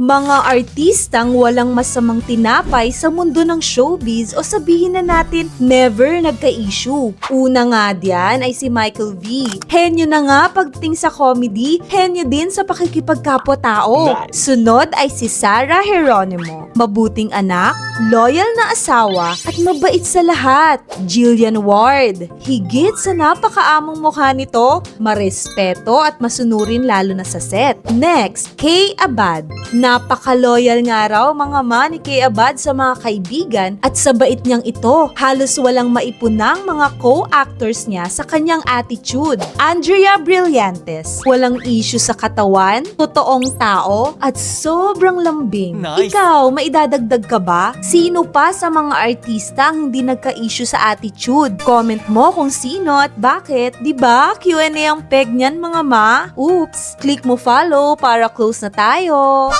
Mga artistang walang masamang tinapay sa mundo ng showbiz o sabihin na natin never nagka-issue. Una nga diyan ay si Michael V. Henyo na nga pagdating sa comedy, henyo din sa pakikipagkapwa-tao. Nice. Sunod ay si Sarah Geronimo. Mabuting anak, loyal na asawa, at mabait sa lahat. Jillian Ward. Higit sa napakaamong mukha nito, marespeto at masunurin lalo na sa set. Next, Kay Abad. Napaka-loyal nga raw mga ma ni Kay Abad sa mga kaibigan at sa bait niyang ito, halos walang maipunang mga co-actors niya sa kanyang attitude. Andrea Brillantes. Walang issue sa katawan, totoong tao, at sobrang lambing. Nice. Ikaw, maidadagdag ka ba? Sino pa sa mga artista ang hindi nagka-issue sa attitude? Comment mo kung sino at bakit. Diba? Q&A ang peg niyan mga ma. Oops! Click mo follow para close na tayo.